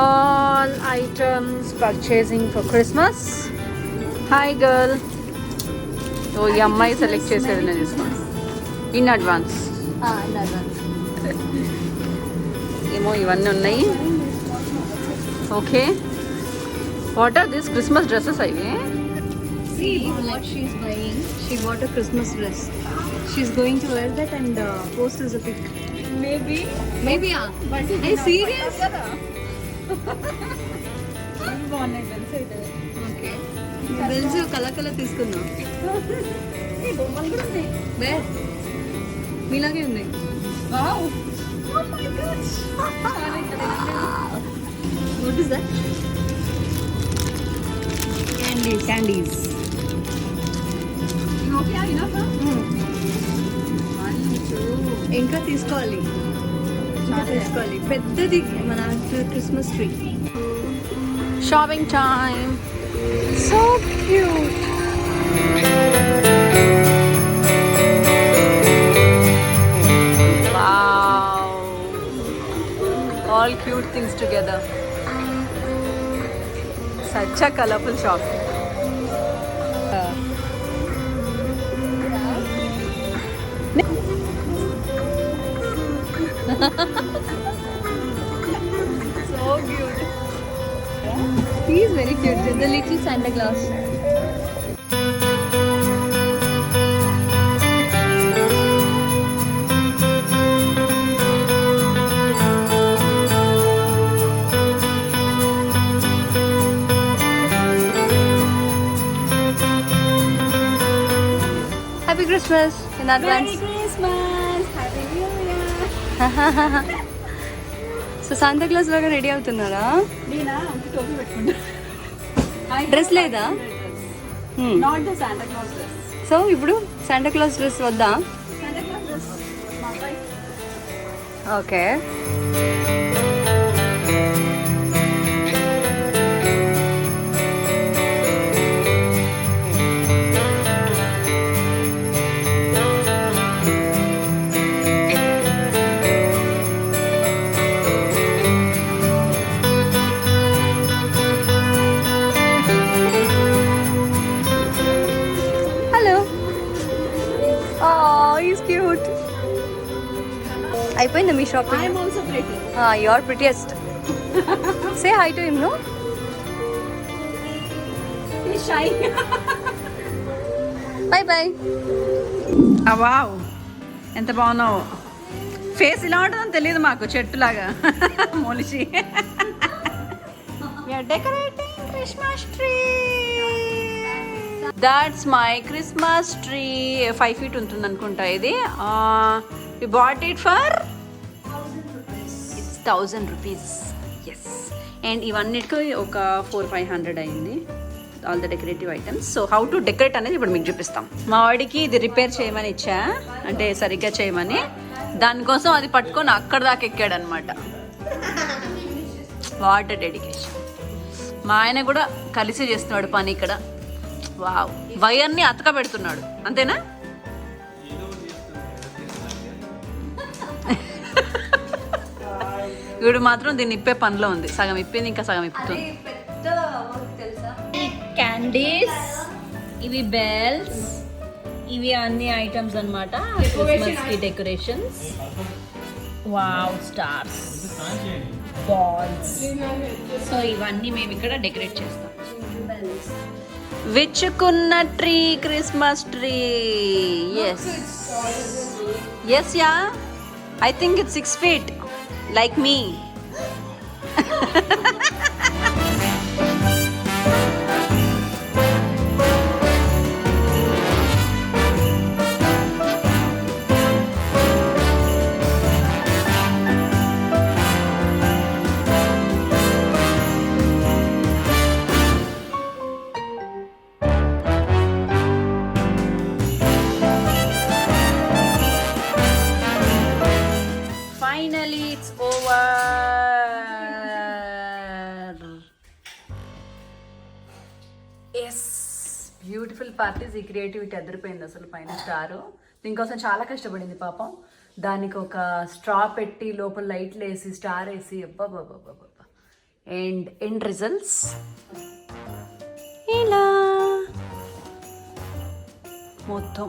All items purchasing for Christmas. Hi girl. So ఈ అమ్మాయి select చేసేది నేను తీసుకోండి ఇన్ అడ్వాన్స్. ఏమో ఇవన్నీ ఉన్నాయి. Okay, what are this Christmas dresses అవి? See what she's buying. She bought a Christmas dress. She's going to wear that and post as a pic. Maybe Yeah. But are you serious? బాగున్నాయి తెలుసు అయితే. Okay. Bells colour తీసుకుందాం. ఈ బొమ్మలు కూడా ఉన్నాయి. బే మీలాగే ఉంది. Wow, oh my gosh. What is that? Candies. Okay enough. ఇంకా తీసుకోవాలి. పెద్దది మన Christmas tree. Shopping time. So cute. Wow. All cute things together. Such a colorful shop. So cute. He is very cute. The little Santa Claus. Happy Christmas in advance. Merry Christmas. Happy New Year. So Shanta class లాగా ready అవుతున్నారా? నేనా టోపీ పెట్టుకుంటా. Dress లేదా? Not the Santa Claus dress. So ఇప్పుడు Shanta class dress వద్దా? Santa Claus dress. మా అబ్బాయి. ఓకే. Cute. అయిపోయిందా మీ shopping? I am also pretty. You are prettiest. Say hi to him, no? He's shy. Bye bye. Wow, ఎంత బాగున్నావు. Face ఇలా ఉంటుందని తెలియదు మాకు, చెట్టులాగా మొలిచి. We are decorating Christmas tree. That's my Christmas tree. 5 feet ఉంటుంది అనుకుంటా ఇది. We bought it for 1,000 rupees. It's 1,000 rupees. Yes. And ఇవన్నిటికి ఒక 400-500 అయింది. All the decorative items. So how to decorate అనేది ఇప్పుడు మీకు చూపిస్తాం. మా వాడికి ఇది రిపేర్ చేయమని ఇచ్చా, అంటే సరిగ్గా చేయమని. దానికోసం అది పట్టుకొని అక్కడ దాకా ఎక్కాడు అనమాట. What dedication. మా ఆయన కూడా కలిసి చేస్తున్నాడు పని ఇక్కడ. వావ్, వైర్ని అతక పెడుతున్నాడు, అంతేనా? వీడు మాత్రం దీన్ని ఇప్పే పనిలో ఉంది. సగం ఇప్పింది, ఇంకా సగం ఇప్పుతుంది. క్యాండీస్, ఇవి బెల్స్, ఇవి అన్ని ఐటమ్స్ అన్నమాట క్రిస్మస్ కి decorations. Wow, stars, balls. So ఇవన్నీ మేము ఇక్కడ డెకరేట్ చేస్తాం. విచ్చుకున్న tree, Christmas tree. Yes yes, yeah, I think it's 6 feet like me. Finally, it's over. Yes, beautiful parties. ఈ క్రియేటివిటీ అదిరిపోయింది అసలు. పైన స్టారు దీనికోసం చాలా కష్టపడింది పాపం. దానికి ఒక స్ట్రా పెట్టి లోపల లైట్లు వేసి స్టార్ వేసి, అబ్బాబ్బాబ్బాబ్బా అండ్ ఎండ్ రిజల్ట్స్ ఇలా మొత్తం.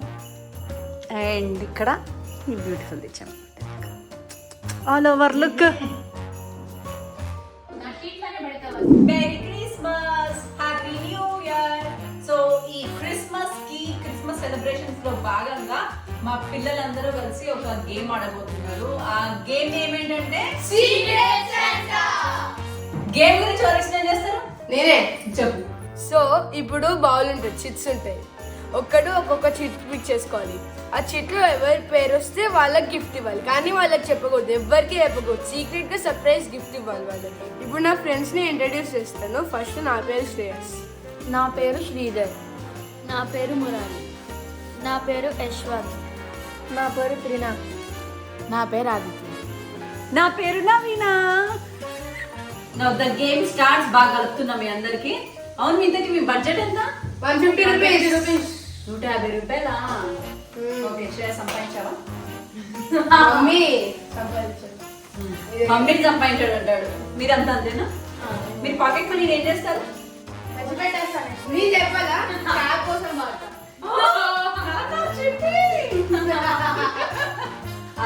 అండ్ ఇక్కడ బ్యూటిఫుల్ తెచ్చాము, all over look. Merry Christmas, happy new year. So ఈ క్రిస్మస్ సెలబ్రేషన్స్ లో భాగంగా మా పిల్లలందరూ కలిసి ఒక గేమ్ ఆడబోతున్నారు. ఆ గేమ్ ఏమేంటంటే గేమ్ గురించి ఎవరు ఎక్స్ప్లెయిన్ చేస్తారు? నేనే చెప్పు. సో ఇప్పుడు బౌల్ ఉంటుంది, చిట్స్ ఉంటాయి. ఒక్కొక్క చిట్ పిక్ చేసుకోవాలి. ఆ చిట్లో ఎవరి పేరు వస్తే వాళ్ళకి గిఫ్ట్ ఇవ్వాలి, కానీ వాళ్ళకి చెప్పకూడదు, ఎవరికి చెప్పకూడదు. సీక్రెట్గా సర్ప్రైజ్ గిఫ్ట్ ఇవ్వాలి వాళ్ళకి. ఇప్పుడు నా ఫ్రెండ్స్ని ఇంట్రడ్యూస్ చేస్తాను. ఫస్ట్ నా పేరు శ్రేయస్. నా పేరు శ్రీధర్. నా పేరు మురారి. నా పేరు యశ్వంత్. నా పేరు త్రినాథ్. నా పేరు ఆదిత్య. నా పేరు Naveena. Now the game starts. బాగా కలుపుతున్నా మీ అందరికి. అవును, మీ ఇంతకి మీ బడ్జెట్ ఎంత? 150 రూపీస్. 150 రూపాయలా? ఓకే, శ్రేయ సంపాదించావా? మమ్మీ మమ్మీని సంపాదించాడు అంటాడు. మీరంతా అంతేనా? మీరు పాకెట్ మనీ ఏం చేస్తారు? నీ చెప్పదా క్యాబ్ కోసం వాడతా.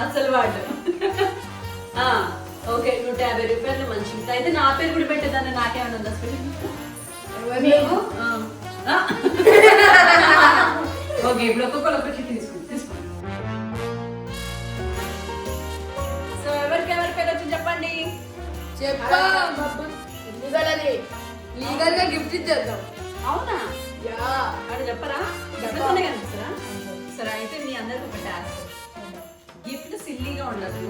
అసలు వాడు. ఓకే, 150 రూపాయలు మంచి. అయితే నా పేరు కూడా పెట్టేదాన్ని. నాకేమైనా ఉందా స్పెషల్? ఓకే, ఇప్పుడు ఒక్కొక్కరు ఒక చిట్టి తీసుకోండి. సో ఎవరికి పేరు వచ్చింది చెప్పండి. చెప్పా లీగల్ గా గిఫ్ట్ ఇచ్చేద్దాం. అవునా? యా, అక్కడ చెప్పరా? చెప్పేస్తూనే కనిపిస్తారా? సరే, అయితే మీ అందరికి ఒక టాస్క్. గిఫ్ట్ సిల్లీగా ఉండదు,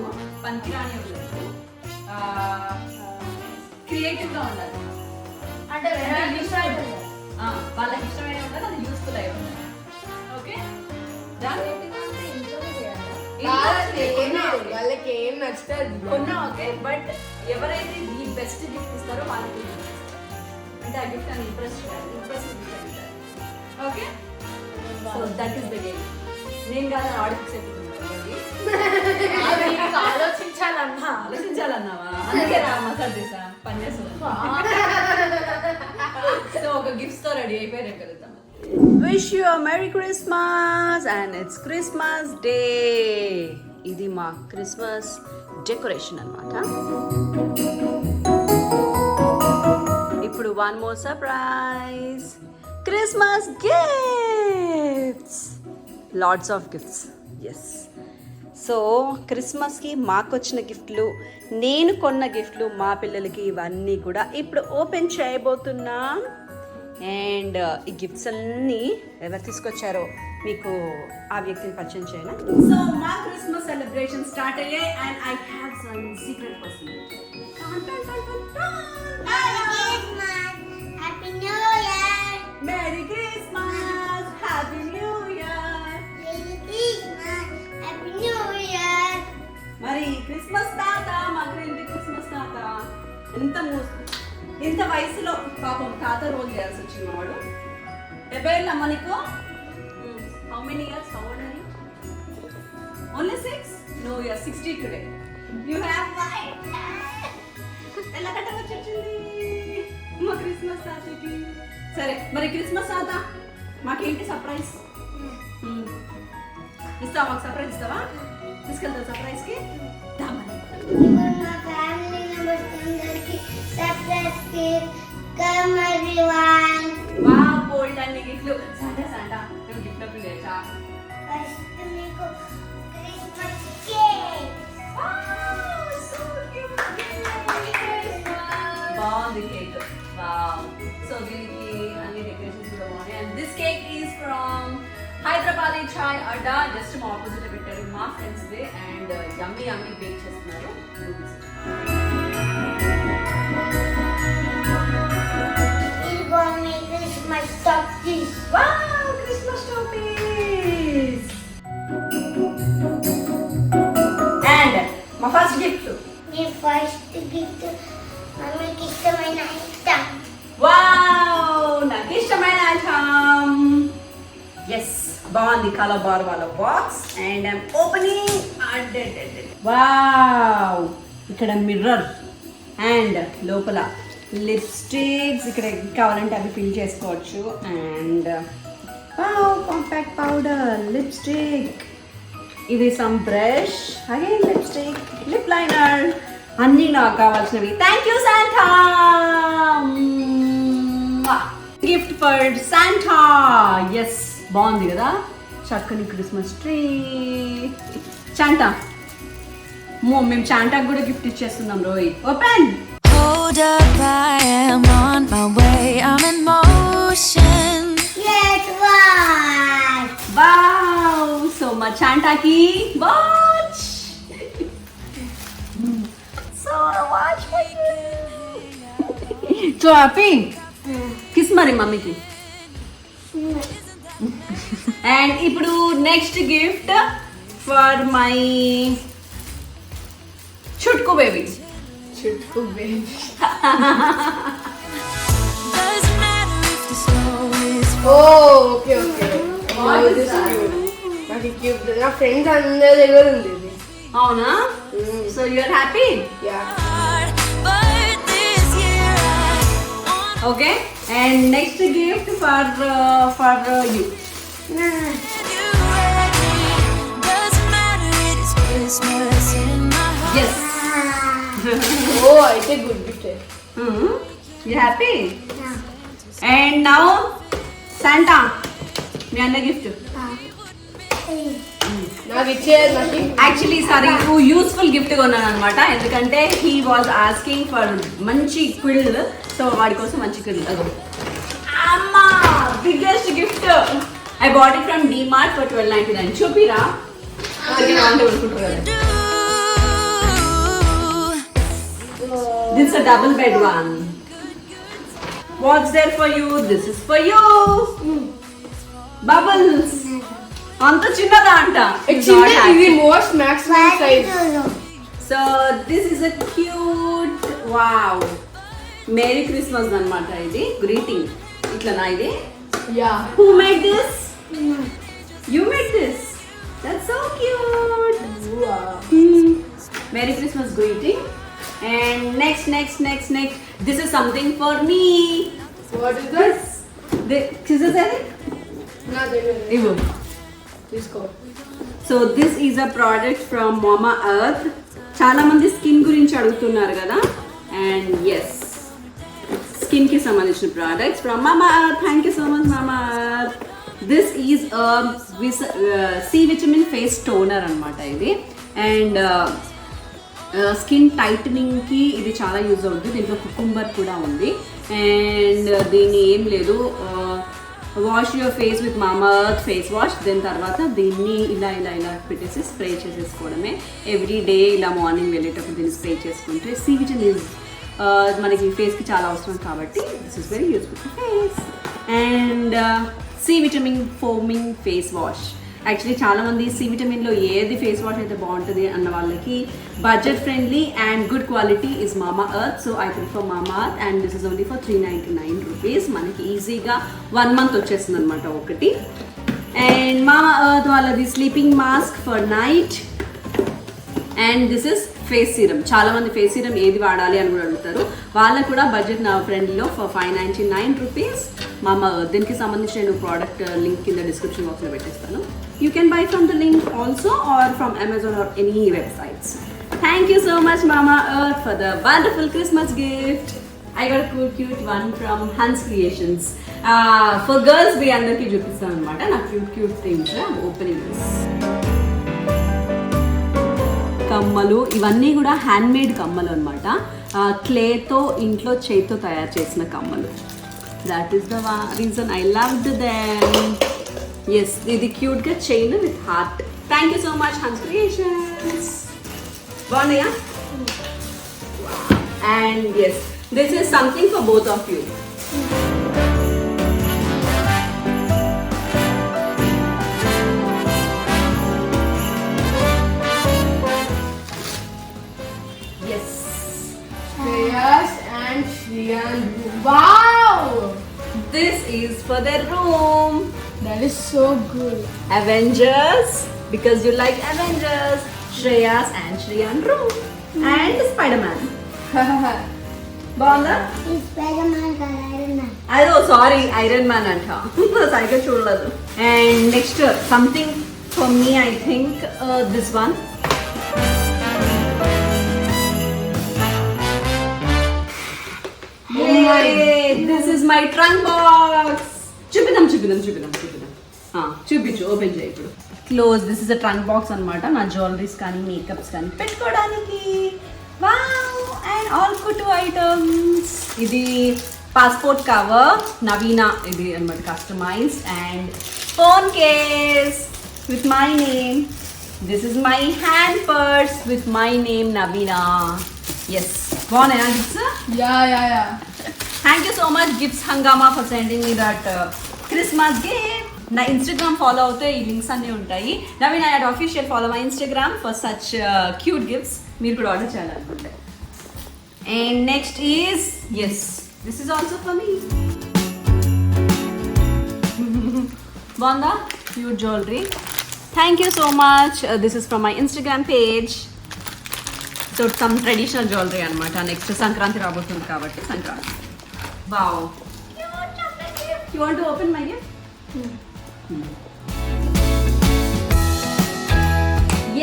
పనికిరాని ఉండదు, క్రియేటివ్ గా ఉండాలి. అంటే వాళ్ళకి ఇష్టమైన ఉండాలి, అది యూస్ఫుల్ అయి ఉండాలి. ఓకే, వాళ్ళకి ఏం నచ్చుతుంది కొన్నా. ఓకే, బట్ ఎవరైతే ఈ బెస్ట్ గిఫ్ట్ ఇస్తారో వాళ్ళకి అంటే ఆ గిఫ్ట్ అని impress okay. So that is the game. నేను కాదు ఆడికి ఆలోచించాలన్నా. ఆలోచించాలన్నావా? అందుకే రా మసాజ్ చేసా పని చేస్తా. సో ఒక గిఫ్ట్స్ తో రెడీ అయిపోయి రేపు వెళ్తాం. Wish you merry Christmas and it's Christmas day. ఇది మా క్రిస్మస్ డెకరేషన్ అన్నమాట. ఇప్పుడు one more surprise, Christmas gifts. Lots of gifts. Yes. So క్రిస్మస్కి మాకు వచ్చిన గిఫ్ట్లు, నేను కొన్న గిఫ్ట్లు మా పిల్లలకి, ఇవన్నీ కూడా ఇప్పుడు ఓపెన్ చేయబోతున్నాం. అండ్ ఈ గిఫ్ట్స్ అన్నీ ఎవరు తీసుకొచ్చారో మీకు ఆ వ్యక్తిని పరిచయం చేయనా? సో మా క్రిస్మస్ సెలబ్రేషన్ స్టార్ట్ అయ్యాయి and I have some secret person. Happy New Year! Merry Christmas! Happy New Year! Merry Christmas! Happy New Year! మరి క్రిస్మస్ తాత, మా ఇంటి క్రిస్మస్ తాత ఇంత వయసులో పాపం తాత రోల్ చేయాల్సి వచ్చింది. వాడు 70 ఏళ్ళ అమ్మ నీకు. How many years? How old are you? Only 6? No, you are 60 today. You have white. ఎలా కట్టవచ్చు వచ్చింది మా క్రిస్మస్ తాతకి. సరే, మరి క్రిస్మస్ తాత మాకేంటి సర్ప్రైజ్ ఇస్తావా? మాకు సర్ప్రైజ్ ఇస్తావా? తీసుకెళ్తావు సర్ప్రైజ్కి? ఇప్పుడు మా ఫ్యామిలీ మెంబర్స్ అందరికి సర్ప్రైజ్ గిఫ్ట్. Come everyone. వా బోల్డ్ అన్ని గిఫ్ట్లు. సాంటా మేము గిఫ్ట్ అప్పుడు లేచా. ఫస్ట్ మీకు క్రిస్మస్ కేక్. బాగుంది కేక్. వావ్. సో దీనికి అన్ని డెకరేషన్స్ కూడా బాగున్నాయి. And this cake is from Hyderabadi Chai Adda. Just మా ఆపోజిట్ పెట్టారు మా friends they. And yummy yummy bake చేస్తున్నారు. ఇదిగో మీ Christmas toffees. Wow, Christmas toffees. And మా ఫస్ట్ గిఫ్ట్. మీ ఫస్ట్ గిఫ్ట్ మమ్మీకి ఇష్టమైన ఐటమ్. వావ్, నాకు ఇష్టమైన ఐటమ్. ఎస్, బాగుంది. కలబార్ వాళ్ళ box. And I'm opening. Wow, ఇక్కడ మిర్రర్ అండ్ లోపల లిప్స్టిక్స్ ఇక్కడ కావాలంటే అవి ఫిల్ చేసుకోవచ్చు. అండ్ కాంపాక్ట్ పౌడర్, లిప్స్టిక్, ఇది some brush, again lipstick, lip liner, అన్నీ నాకు కావాల్సినవి. Thank you Santa. Gift for Santa. Yes, బాగుంది కదా, చక్కని క్రిస్మస్ ట్రీ. శాంటా, మేము శాంటాకి కూడా గిఫ్ట్ ఇచ్చేస్తున్నాం. Rohit, open. Hold up, I am on my way. I'm in motion. Yes, what? Wow, so మా శాంటాకి watch. So watch for you. So happy. Kiss మరి మమ్మీకి. అండ్ ఇప్పుడు next gift for my Chutku baby. Chutku baby. Doesn't matter if the snow is okay okay. నాకు gift నా friends అందరి దగ్గర ఉంది ఇది. అవునా? So you are happy? Yeah. hard, but this year I want okay. And next gift for you. you ready. Doesn't matter, it is Christmas in my heart. Yes. ఓ అయితే good gift. You happy? And now Santa, మీ అన్న gift. నాకు ఇచ్చేది నాకు actually sorry, useful gift కొన్నాను అనమాట. ఎందుకంటే హీ వాజ్ ఆస్కింగ్ ఫర్ మంచి క్విల్, సో వాడి కోసం మంచి క్విల్. అమ్మా, biggest gift. I bought it from DMart for 12.99. చూపిరా అనుకుంటున్నారు. This is a double bed one. What's there for you? This is for you. Bubbles. అంత చిన్నదా అంట. ఇది most maximum size. So this is a cute, wow, Merry Christmas అన్నమాట. ఇది greeting ఇట్లా ఇది. Yeah. Who made this? You made this. That's so cute. Merry Christmas greeting. And next, this is something for me. What is this? This is it. నా దగ్గర Ivo. తీసుకో. So this is a product from మామా earth. చాలా మంది skin గురించి అడుగుతున్నారు కదా. And yes, skin కి సంబంధించిన products from Mamaearth. Thank you so much Mamaearth. This is C vitamin face toner అనమాట ఇది. అండ్ స్కిన్ టైటనింగ్కి ఇది చాలా యూజ్ అవుతుంది. దీంట్లో కుకుంబర్ కూడా ఉంది. అండ్ దీని ఏం లేదు, వాష్ యువర్ ఫేస్ విత్ మామా ఎర్త్ ఫేస్ వాష్. దాని తర్వాత దీన్ని ఇలా పెట్టేసి స్ప్రే చేసేసుకోవడమే. ఎవ్రీ డే ఇలా మార్నింగ్ వెళ్ళేటప్పుడు దీన్ని స్ప్రే చేసుకుంటే సి విటమిన్ మనకి ఫేస్కి చాలా అవసరం కాబట్టి this is very useful for face. And C vitamin foaming face wash. Actually చాలామంది సి విటమిన్లో ఏది ఫేస్ వాష్ అయితే బాగుంటుంది అన్న వాళ్ళకి budget friendly and good quality is Mamaearth. So I prefer Mamaearth and this is only for 399 rupees. మనకి ఈజీగా 1 month వచ్చేస్తుంది అనమాట ఒకటి. అండ్ మామా ఎర్త్ వాళ్ళది sleeping mask for night. And this is face serum. చాలా మంది face serum ఏది వాడాలి అని కూడా అడుగుతారు. వాళ్ళకు కూడా బడ్జెట్ నా ఫ్రెండ్లీలో ఫర్ 599 రూపీస్ మామా ఎర్త్. దీనికి సంబంధించి నేను ప్రోడక్ట్ లింక్ కింద డిస్క్రిప్షన్ బాక్స్లో పెట్టేస్తాను. You can buy from the link also or from Amazon or any websites. Thank you so much Mamaearth for the wonderful Christmas gift. I got a cute one from Hans Creations. For girls we అందరికి చూపిస్తాను అనమాట నా cute things. Opening కమ్మలు, ఇవన్నీ కూడా handmade కమ్మలు అనమాట. క్లేతో ఇంట్లో చేతితో తయారు చేసిన కమ్మలు. That is the reason I loved them. Yes, ఇది క్యూట్గా chain with heart. Thank you so much Hans Creations. బాగున్నాయా? And yes, this is something for both of you. Shreyas and Shriyan. Wow! This is for their room. That is so good. Avengers, because you like Avengers. Shreya's and Shriyan room. And Spider-Man. బాగుందా? Spider-Man కదా, Iron Man. అదో sorry, iron man అంట. సరిగ్గా చూడలేదు. And next something for me, I think this one. This is my trunk box. చూపిద్దాం. చూపించు, open చేయి ఇప్పుడు. Close. This is a trunk box అన్నమాట. నా జ్యువెలరీస్ కానీ మేకప్స్ కానీ పెట్టుకోవడానికి. Wow, and all cute items. ఇది పాస్పోర్ట్ కవర్, నవీన ఇది అన్నమాట, customised. And phone case with my name. This is my hand purse with my name Naveena. Yes, బాగున్నాయా gifts? Yeah. Thank you so much Gifts Hangama for sending me that Christmas gift. నా Instagram follow అవుతే ఈ links అన్నీ ఉంటాయి. Naveen I had official follow my Instagram for such cute gifts. మీరు కూడా order చేయాలనుకుంటే. And next is yes, this is also for me. బాగుందా? Cute jewellery. Thank you so much. This is from my Instagram page. So some traditional jewellery అనమాట. Next Sankranti రాబోతుంది కాబట్టి Sankranti. Wow, you want to open my gift?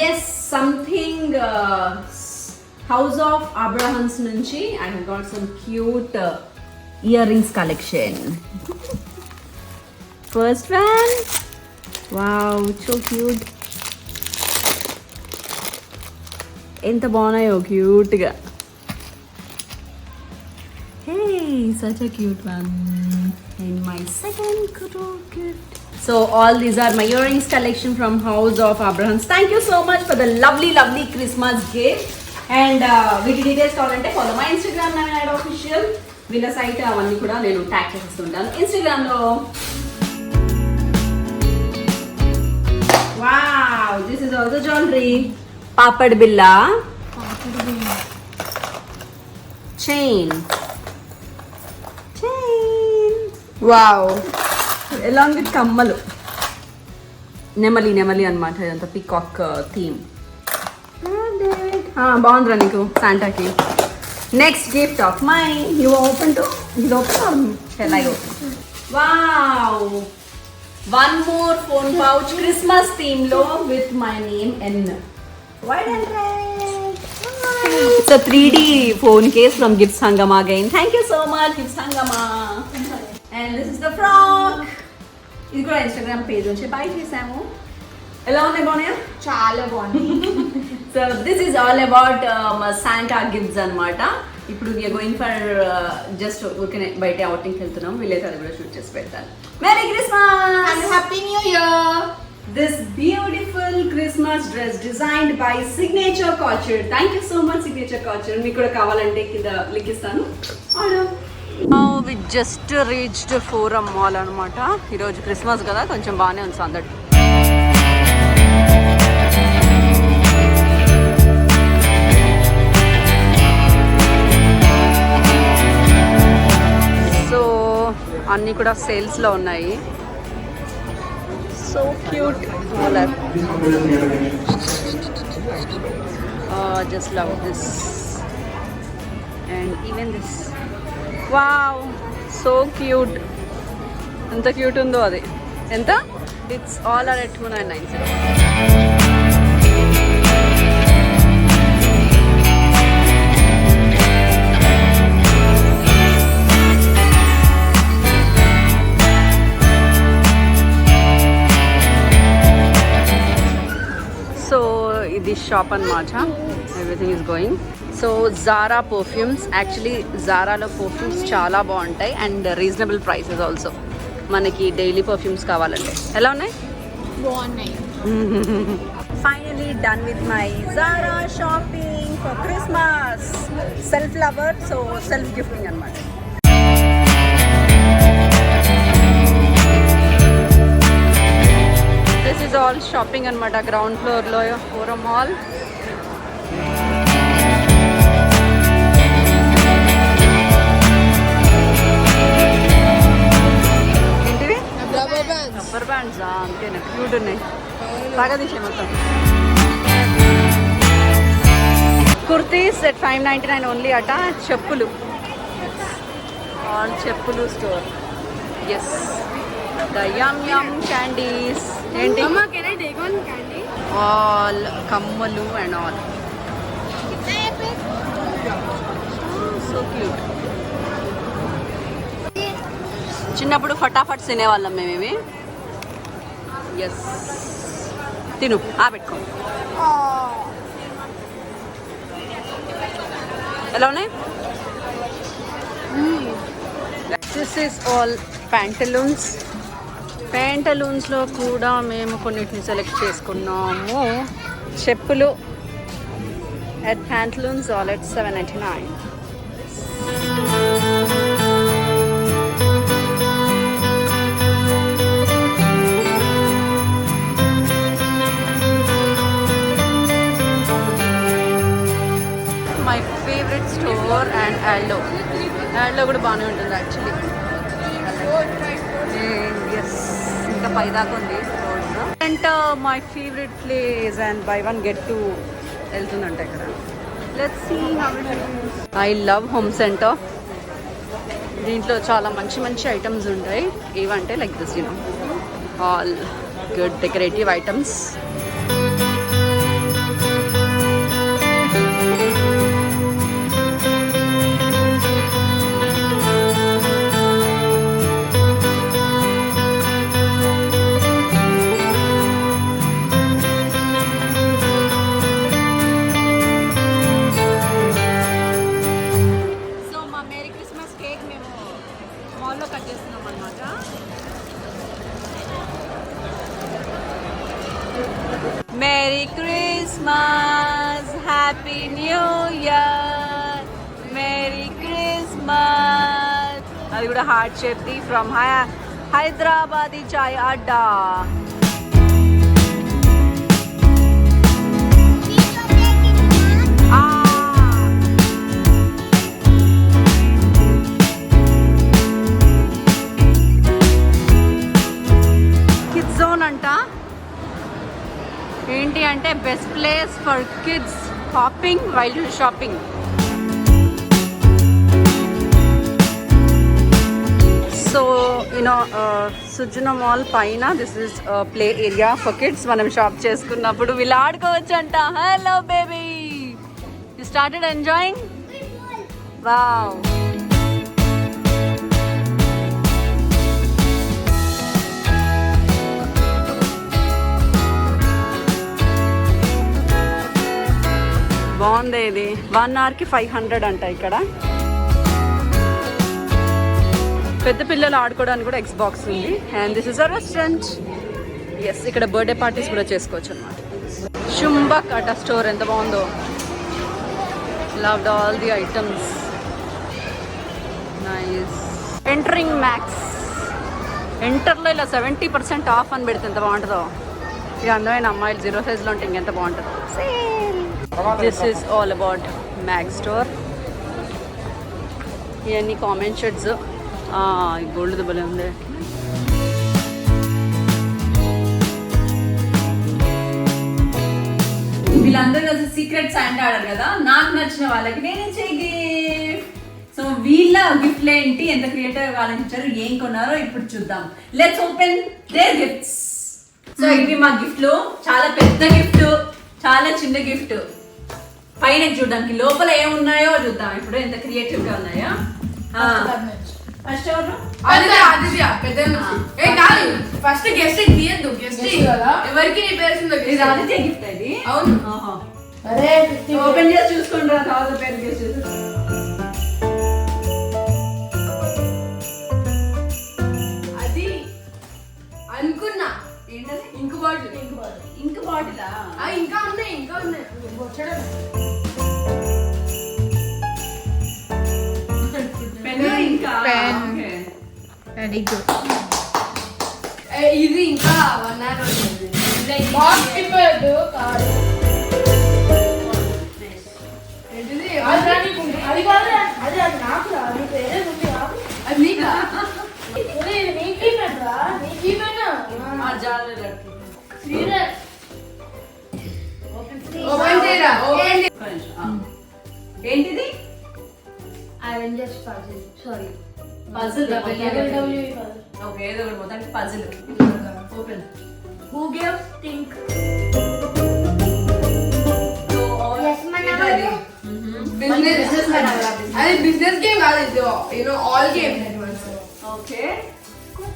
Yes, something house of అబ్రహమ్స్ నుంచి I have got some cute ear rings collection. First one, wow, so cute. ఎంత బాగున్నాయో క్యూట్గా. హే, such a cute one. And my second gift. So all these are my earrings collection from House of Abrahams. Thank you so much for the lovely Christmas gift. And వీటి details కావాలంటే follow my Instagram Naveen official. వీళ్ళ site అవన్నీ కూడా నేను tag చేస్తుంటాను ఇన్స్టాగ్రామ్లో. Wow, this is also jewellery. Papad Billa chain. Wow, along with కమ్మలు. నెమలి అనమాట. ఇదంతా పికాక్ థీమ్. బాగుందిరా నీకు శాంటాకి. Next gift of my. You open too ఇది open shall I open? Wow, one more phone pouch Christmas theme లో with my name N. White and red. It's a 3D phone case from Gifts Hangama again. Thank you so much Gifts Hangama. And this is the frock. ఇది కూడా Instagram page నుంచి by చేసాము. ఎలా ఉన్నాయి? బాగున్నాయా? చాలా బాగుంది. So this is all about Santa gifts అనమాట. ఇప్పుడు వీఆర్ గోయింగ్ ఫర్ జస్ట్ ఊరికే బయట అవుటింగ్కి వెళ్తున్నాం. వీళ్ళైతే అది కూడా షూట్ చేసి పెడతాను. Merry Christmas and happy new year. This beautiful Christmas dress designed by Signature Couture. Thank you so much Signature Couture. మీకు కూడా కావాలంటే కింద లింక్ ఇస్తాను. Now we just reached Forum Mall అనమాట. ఈరోజు క్రిస్మస్ కదా, కొంచెం బాగానే ఉంది సందడి. సో అన్నీ కూడా సేల్స్లో ఉన్నాయి. So cute. Just love this. And even this. Wow, so cute. ఎంత క్యూట్ ఉందో అది. ఎంత? It's all are at 2990. ఇది షాప్ అన్నమాట. Everything is going. So Zara perfumes. Actually జారాలో పర్ఫ్యూమ్స్ చాలా బాగుంటాయి అండ్ రీజనబుల్ ప్రైసెస్ ఆల్సో. మనకి డైలీ పర్ఫ్యూమ్స్ కావాలంటే. ఎలా ఉన్నాయి? బాగున్నాయి. Finally done with my Zara shopping for Christmas. Self lover, so self gifting అనమాట. దిస్ ఈజ్ ఆల్ షాపింగ్ అనమాట. గ్రౌండ్ ఫ్లోర్లో ఫోరం మాల్. ఏంటివి? Rubber bands. అంతేనా? క్యూట్ ఉన్నాయి. బాగా తీసే మొత్తం. కుర్తీస్ at 599 ఓన్లీ అట. చెప్పులు ఆల్ చెప్పులు store. Yes, the yum yum candies. ఏంటి? Mama, can I take one candy? All కమ్మలు అండ్ ఆల్. So cute. చిన్నప్పుడు ఫటాఫట్ తినేవాళ్ళం మేము ఇవి. ఎస్, తిను పెట్టుకో. ఎలా ఉన్నాయి? This is all Pantaloons. ప్యాంటలూన్స్లో కూడా మేము కొన్నిటిని సెలెక్ట్ చేసుకున్నాము. చెప్పులు at Pantaloons all at $7.99. My favorite store and Aldo. Aldo కూడా బాగానే ఉంటుంది యాక్చువల్లీ. ఎస్, ఇంకా పైదాకా ఉంది road. And my favourite place and buy one get two వెళ్తుందంట ఇక్కడ. Let's see how it is. I love Home Centre. దీంట్లో చాలా మంచి మంచి ఐటమ్స్ ఉంటాయి. ఏవంటే like this, you know, all good decorative items. Merry Christmas, Happy New Year, Merry Christmas. అది కూడా హార్ట్ షేప్ది from Hyderabadi Chai Adda. Kids zone అంట. ఏంటి అంటే best place for kids hopping while shopping. So you know Sujana mall పైన this is play area for kids. మనం shop చేసుకున్నప్పుడు వీళ్ళు ఆడుకోవచ్చు అంట. Hello baby, you started enjoying? Wow. బాగుంది ఇది. 1 అవర్కి 500 అంట ఇక్కడ. పెద్ద పిల్లలు ఆడుకోవడానికి కూడా ఎక్స్బాక్స్ ఉంది. And this is a restaurant. Yes, ఇక్కడ బర్త్డే పార్టీస్ కూడా చేసుకోవచ్చు అనమాట. షుంబక్ అట స్టోర్ ఎంత బాగుందో. Loved all the items. Nice. Entering Max. ఎంటర్లో ఇలా 70% ఆఫ్ అని పెడితే ఎంత బాగుంటుందో. ఇక అందమైన అమ్మాయిలు 0 సైజ్లో ఉంటే ఇంకెంత బాగుంటుందో. This is all about Mag store. ఇవన్నీ కామెంట్ షర్ట్స్. గోల్డ్ దుబ్బలే ఉంది. వీళ్ళందరూ కలిసి సీక్రెట్ శాంటా ఆడారు కదా. నాకు నచ్చిన వాళ్ళకి నేను ఇచ్చే గిఫ్ట్. సో వీళ్ళ గిఫ్ట్లు ఏంటి, ఎంత క్రియేటివ్ ఆలోచించారు, ఏం కొన్నారో ఇప్పుడు చూద్దాం. Let's open there gifts. So ఇవి మా గిఫ్ట్లు. చాలా పెద్ద గిఫ్ట్, చాలా చిన్న గిఫ్ట్. పైన చూడడానికి లోపల ఏమున్నాయో చూద్దాం ఇప్పుడు. ఎంత క్రియేటివ్ గా ఉన్నాయో. ఫస్ట్ ఎవరు? First guest తీయద్దు. గెస్ట్ ఎవరికి నీ పేరు? ఆదిత్య గిఫ్ట్ ఇది. అవును. ఓపెన్ చేసి చూసుకుంటారా తర్వాత పేరు గెస్ట్ చేసి. అది అనుకున్నా. ఏంటది? Ink bottle. ఇంక్ బాటిలా? ఇంకా ఉన్నాయి. Very good. ఇది ఇంకా 1 hour ఉంటుంది. ఏంటిది? Avengers puzzle. Sorry. Puzzle WWE okay ఏదో ఒకటి మొత్తానికి puzzle open Who gave think? Business. అది బిజినెస్ గేమ్ కాదు ఇది, ఆల్ గేమ్. ఓకే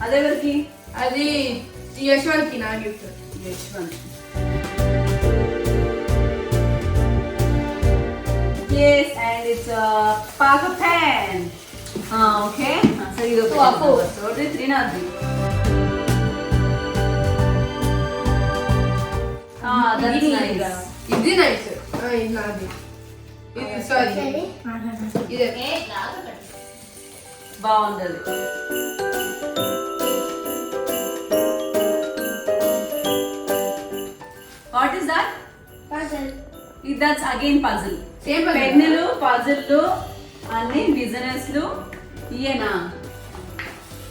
అదెవరికి అది యశ్వంత్ కి నా gift. Yes, and it's a Parker pen. Okay. So you go. So it is Trinath. That's nice. ఇది నైస్. ఇది నాది. ఇది సారీ. ఇది బాగుంది. What is that? Puzzle. That's again puzzle. Same పెన్నులు పజిల్లు అన్ని బిజినెస్లు ఇయేనా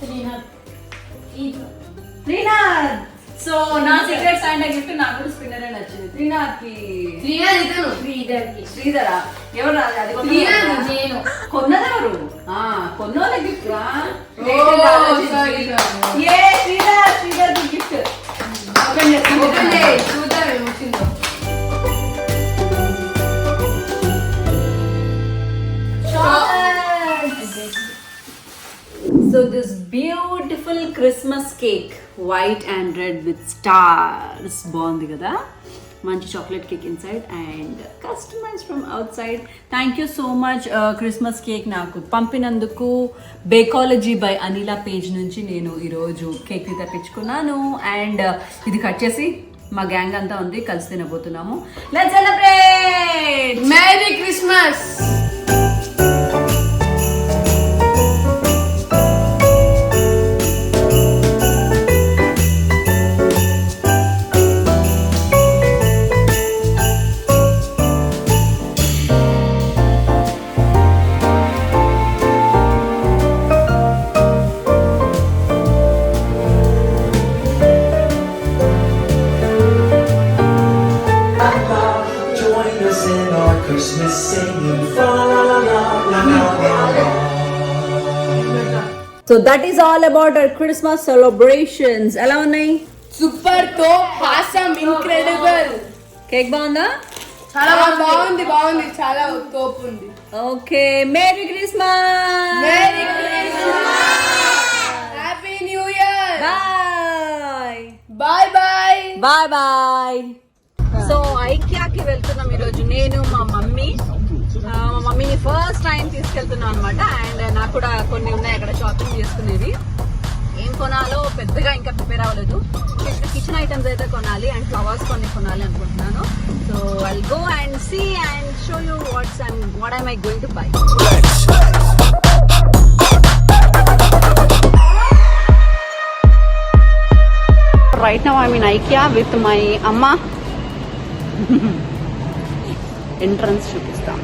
త్రినాథ్. సో నా సీక్రెట్ సాంటా గిఫ్ట్ నాకు కూడా స్పిన్నర్ అని వచ్చింది. త్రినాథ్ కి శ్రీధరా ఎవరు రాదు అది నేను కొన్నదెవరు కొన్నోళ్ళ gift sorry. Sridhar gift open చేస్తాను. చూద్దాం ఏమొచ్చిందో. So this beautiful Christmas cake, white and red with stars, బాగుంది కదా, మంచి chocolate cake inside and customize from outside. Thank you so much Christmas cake నాకు పంపినందుకు. బేకాలజీ బై అనిలా పేజ్ నుంచి నేను ఈరోజు కేక్ని తెప్పించుకున్నాను అండ్ ఇది కట్ చేసి మా గ్యాంగ్ అంతా ఉంది కలిసి తినబోతున్నాము. Let's celebrate. Merry Christmas. Join us in our Christmas singing, fa la la la la la la. So that is all about our Christmas celebrations. ఎలా ఉన్నాయి? సూపర్ తో హాసం ఇంక్రెడిబుల్. కేక్ బాగుందా? చాలా బాగుంది చాలా తోపు ఉంది. Okay merry Christmas. Merry Christmas. Happy new year. Bye bye bye. So ఐకియాకి వెళ్తున్నాం ఈరోజు నేను మా మమ్మీని ఫస్ట్ టైం తీసుకెళ్తున్నాం అనమాట. అండ్ నాకు కూడా కొన్ని ఉన్నాయి అక్కడ షాపింగ్ చేసుకునేవి. ఏం కొనాలో పెద్దగా ఇంకా ప్రిపేర్ అవ్వలేదు. కిచెన్ ఐటమ్స్ అయితే కొనాలి అండ్ ఫ్లవర్స్ కొన్ని కొనాలి అనుకుంటున్నాను. So I'll go and see and show you what am I going to buy. Right now I'm in IKEA with my amma. Entrance చూపిస్తాం.